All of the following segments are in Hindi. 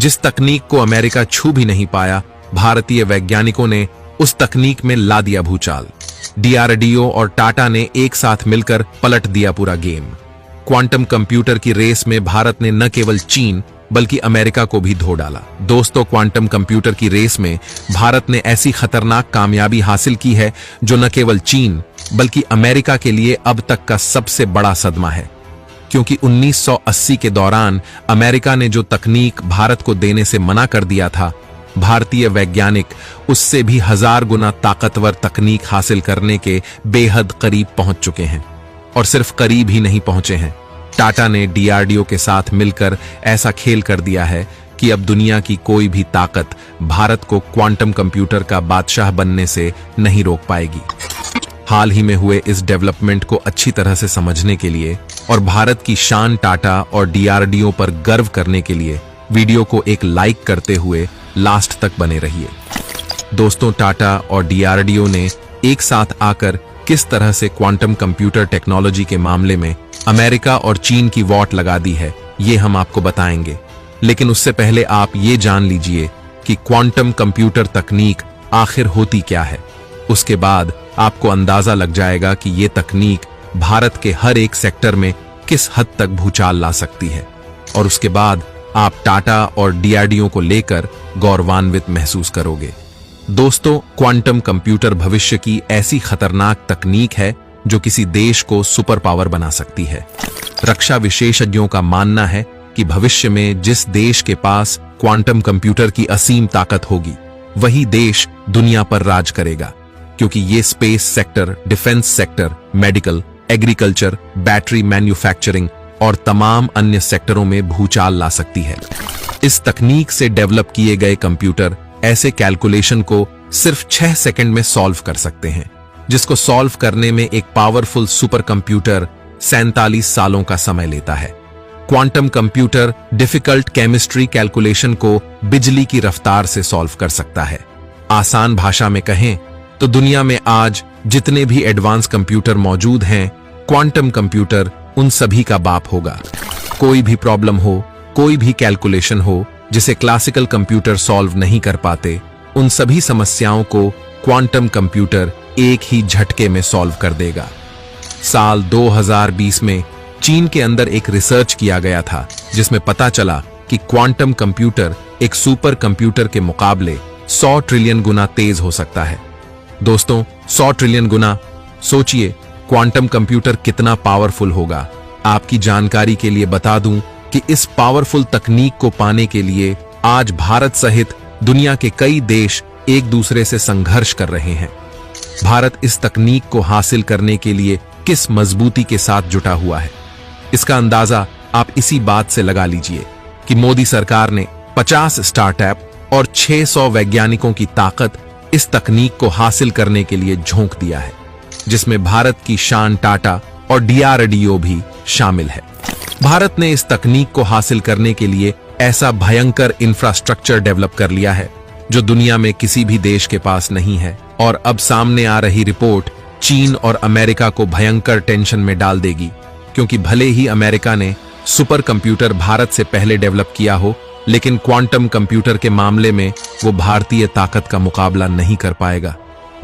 जिस तकनीक को अमेरिका छू भी नहीं पाया, भारतीय वैज्ञानिकों ने उस तकनीक में ला दिया भूचाल। डीआरडीओ और टाटा ने एक साथ मिलकर पलट दिया पूरा गेम। क्वांटम कंप्यूटर की रेस में भारत ने न केवल चीन बल्कि अमेरिका को भी धो डाला। दोस्तों, क्वांटम कंप्यूटर की रेस में भारत ने ऐसी खतरनाक कामयाबी हासिल की है जो न केवल चीन बल्कि अमेरिका के लिए अब तक का सबसे बड़ा सदमा है। क्योंकि 1980 के दौरान अमेरिका ने जो तकनीक भारत को देने से मना कर दिया था, भारतीय वैज्ञानिक उससे भी 1000 गुना ताकतवर तकनीक हासिल करने के बेहद करीब पहुंच चुके हैं। और सिर्फ करीब ही नहीं पहुंचे हैं, टाटा ने डीआरडीओ के साथ मिलकर ऐसा खेल कर दिया है कि अब दुनिया की कोई भी ताकत भारत को क्वांटम कंप्यूटर का बादशाह बनने से नहीं रोक पाएगी। हाल ही में हुए इस डेवलपमेंट को अच्छी तरह से समझने के लिए और भारत की शान टाटा और डीआरडीओ पर गर्व करने के लिए वीडियो को एक लाइक करते हुए लास्ट तक बने रहिए। दोस्तों, टाटा और डीआरडीओ ने एक साथ आकर किस तरह से क्वांटम कंप्यूटर टेक्नोलॉजी के मामले में अमेरिका और चीन की वॉट लगा दी है, ये हम आपको बताएंगे। लेकिन उससे पहले आप ये जान लीजिए कि क्वांटम कंप्यूटर तकनीक आखिर होती क्या है। उसके बाद आपको अंदाजा लग जाएगा कि ये तकनीक भारत के हर एक सेक्टर में किस हद तक भूचाल ला सकती है। और उसके बाद आप टाटा और डीआरडीओ को लेकर गौरवान्वित महसूस करोगे। दोस्तों, क्वांटम कंप्यूटर भविष्य की ऐसी खतरनाक तकनीक है जो किसी देश को सुपर पावर बना सकती है। रक्षा विशेषज्ञों का मानना है कि भविष्य में जिस देश के पास क्वांटम कंप्यूटर की असीम ताकत होगी, वही देश दुनिया पर राज करेगा। क्योंकि ये space sector, defence sector, medical, agriculture, battery manufacturing और तमाम अन्य सेक्टरों में भूचाल ला सकती है। इस तकनीक से डेवलप किए गए कंप्यूटर ऐसे कैलकुलेशन को सिर्फ 6 सेकंड में सॉल्व कर सकते हैं, जिसको सॉल्व करने में एक पावरफुल सुपर कंप्यूटर 47 सालों का समय लेता है। Quantum computer difficult chemistry calculation को बिजली की रफ्तार से सॉल्व कर सकता है। आसान भाषा में कहें तो दुनिया में आज जितने भी एडवांस कंप्यूटर मौजूद हैं, क्वांटम कंप्यूटर उन सभी का बाप होगा। कोई भी प्रॉब्लम हो, कोई भी कैलकुलेशन हो जिसे क्लासिकल कंप्यूटर सॉल्व नहीं कर पाते, उन सभी समस्याओं को क्वांटम कंप्यूटर एक ही झटके में सॉल्व कर देगा। साल 2020 में चीन के अंदर एक रिसर्च किया गया था जिसमें पता चला कि क्वांटम कंप्यूटर एक सुपर कंप्यूटर के मुकाबले 100 ट्रिलियन गुना तेज हो सकता है। दोस्तों, 100 ट्रिलियन गुना, सोचिए क्वांटम कंप्यूटर कितना पावरफुल होगा। आपकी जानकारी के लिए बता दूं कि इस पावरफुल तकनीक को पाने के लिए आज भारत सहित दुनिया के कई देश एक दूसरे से संघर्ष कर रहे हैं। भारत इस तकनीक को हासिल करने के लिए किस मजबूती के साथ जुटा हुआ है, इसका अंदाजा आप इसी बात से लगा लीजिए कि मोदी सरकार ने 50 स्टार्टअप और 600 वैज्ञानिकों की ताकत इस तकनीक को हासिल करने के लिए झोंक दिया है, जिसमें भारत की शान टाटा और डीआरडीओ भी शामिल है। भारत ने इस तकनीक को हासिल करने के लिए ऐसा भयंकर इंफ्रास्ट्रक्चर डेवलप कर लिया है जो दुनिया में किसी भी देश के पास नहीं है। और अब सामने आ रही रिपोर्ट चीन और अमेरिका को भयंकर टेंशन में डाल देगी, क्योंकि भले ही अमेरिका ने सुपर कंप्यूटर भारत से पहले डेवलप किया हो, लेकिन क्वांटम कंप्यूटर के मामले में वो भारतीय ताकत का मुकाबला नहीं कर पाएगा।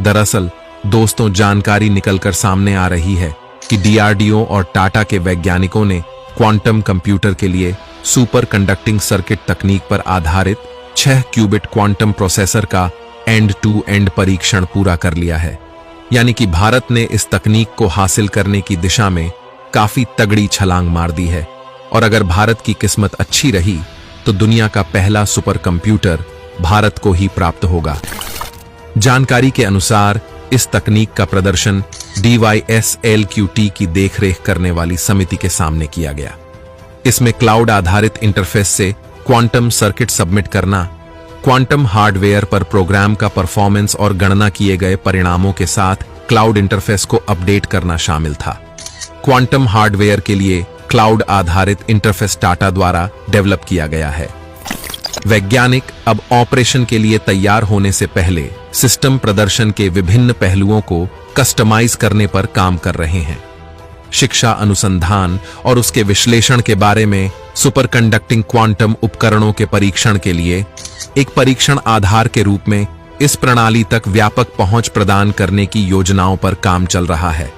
दरअसल दोस्तों, जानकारी निकलकर सामने आ रही है कि डीआरडीओ और टाटा के वैज्ञानिकों ने क्वांटम कंप्यूटर के लिए सुपर कंडक्टिंग सर्किट तकनीक पर आधारित 6 क्यूबिट क्वांटम प्रोसेसर का एंड टू एंड परीक्षण पूरा कर लिया है। यानी कि भारत ने इस तकनीक को हासिल करने की दिशा में काफी तगड़ी छलांग मार दी है। और अगर भारत की किस्मत अच्छी रही तो दुनिया का पहला सुपर कंप्यूटर भारत को ही प्राप्त होगा। जानकारी के अनुसार इस तकनीक का प्रदर्शन DYSLQT की देखरेख करने वाली समिति के सामने किया गया। इसमें क्लाउड आधारित इंटरफेस से क्वांटम सर्किट सबमिट करना, क्वांटम हार्डवेयर पर प्रोग्राम का परफॉर्मेंस और गणना किए गए परिणामों के साथ क्लाउड इंटरफेस को अपडेट करना शामिल था। क्वांटम हार्डवेयर के लिए क्लाउड आधारित इंटरफेस टाटा द्वारा डेवलप किया गया है। वैज्ञानिक अब ऑपरेशन के लिए तैयार होने से पहले सिस्टम प्रदर्शन के विभिन्न पहलुओं को कस्टमाइज करने पर काम कर रहे हैं। शिक्षा अनुसंधान और उसके विश्लेषण के बारे में सुपर कंडक्टिंग क्वांटम उपकरणों के परीक्षण के लिए एक परीक्षण आधार के रूप में इस प्रणाली तक व्यापक पहुंच प्रदान करने की योजनाओं पर काम चल रहा है।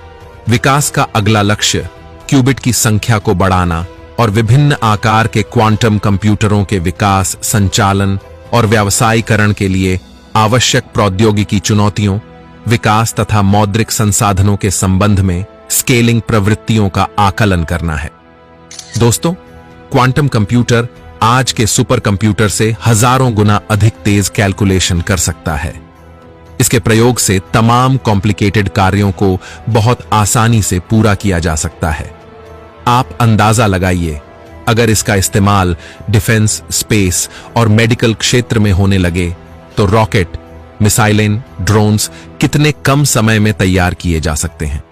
विकास का अगला लक्ष्य क्यूबिट की संख्या को बढ़ाना और विभिन्न आकार के क्वांटम कंप्यूटरों के विकास, संचालन और व्यावसायीकरण के लिए आवश्यक प्रौद्योगिकी चुनौतियों, विकास तथा मौद्रिक संसाधनों के संबंध में स्केलिंग प्रवृत्तियों का आकलन करना है। दोस्तों, क्वांटम कंप्यूटर आज के सुपर कंप्यूटर से हजारों गुना अधिक तेज कैलकुलेशन कर सकता है। इसके प्रयोग से तमाम कॉम्प्लिकेटेड कार्यों को बहुत आसानी से पूरा किया जा सकता है। आप अंदाजा लगाइए, अगर इसका इस्तेमाल डिफेंस, स्पेस और मेडिकल क्षेत्र में होने लगे तो रॉकेट, मिसाइलें, ड्रोन्स कितने कम समय में तैयार किए जा सकते हैं।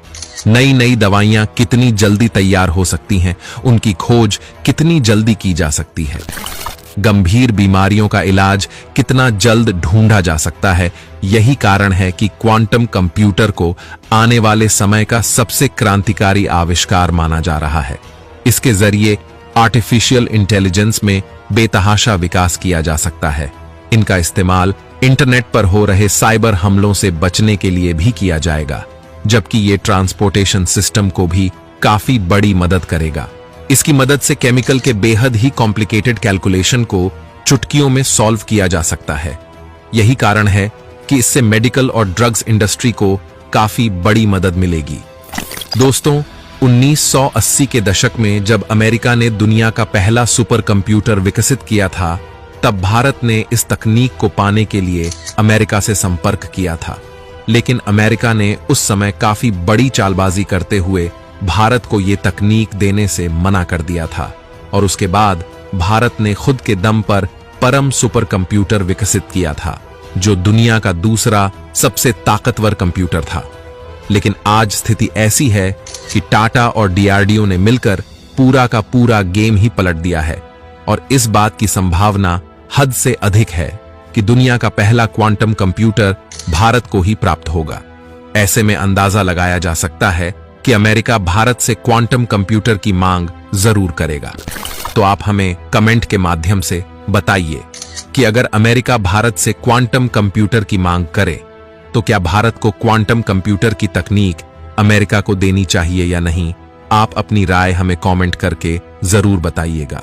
नई नई दवाइयां कितनी जल्दी तैयार हो सकती हैं, उनकी खोज कितनी जल्दी की जा सकती है। गंभीर बीमारियों का इलाज कितना जल्द ढूंढा जा सकता है। यही कारण है कि क्वांटम कंप्यूटर को आने वाले समय का सबसे क्रांतिकारी आविष्कार माना जा रहा है। इसके जरिए आर्टिफिशियल इंटेलिजेंस में बेतहाशा विकास किया जा सकता है। इनका इस्तेमाल इंटरनेट पर हो रहे साइबर हमलों से बचने के लिए भी किया जाएगा, जबकि ये ट्रांसपोर्टेशन सिस्टम को भी काफी बड़ी मदद करेगा। इसकी मदद से केमिकल के बेहद ही कॉम्प्लिकेटेड कैलकुलेशन को चुटकियों में सॉल्व किया जा सकता है। यही कारण है कि इससे मेडिकल और ड्रग्स इंडस्ट्री को काफी बड़ी मदद मिलेगी। दोस्तों, 1980 के दशक में जब अमेरिका ने दुनिया का पहला सुपर कंप्यूटर विकसित किया था, तब भारत ने इस तकनीक को पाने के लिए अमेरिका से संपर्क किया था। लेकिन अमेरिका ने उस समय काफी बड़ी चालबाजी करते हुए भारत को यह तकनीक देने से मना कर दिया था और उसके बाद भारत ने खुद के दम पर परम सुपर कंप्यूटर विकसित किया था, जो दुनिया का दूसरा सबसे ताकतवर कंप्यूटर था। लेकिन आज स्थिति ऐसी है कि टाटा और डीआरडीओ ने मिलकर पूरा का पूरा गेम ही पलट दिया है और इस बात की संभावना हद से अधिक है कि दुनिया का पहला क्वांटम कंप्यूटर भारत को ही प्राप्त होगा। ऐसे में अंदाजा लगाया जा सकता है कि अमेरिका भारत से क्वांटम कंप्यूटर की मांग जरूर करेगा। तो आप हमें कमेंट के माध्यम से बताइए कि अगर अमेरिका भारत से क्वांटम कंप्यूटर की मांग करे तो क्या भारत को क्वांटम कंप्यूटर की तकनीक अमेरिका को देनी चाहिए या नहीं। आप अपनी राय हमें कमेंट करके जरूर बताइएगा।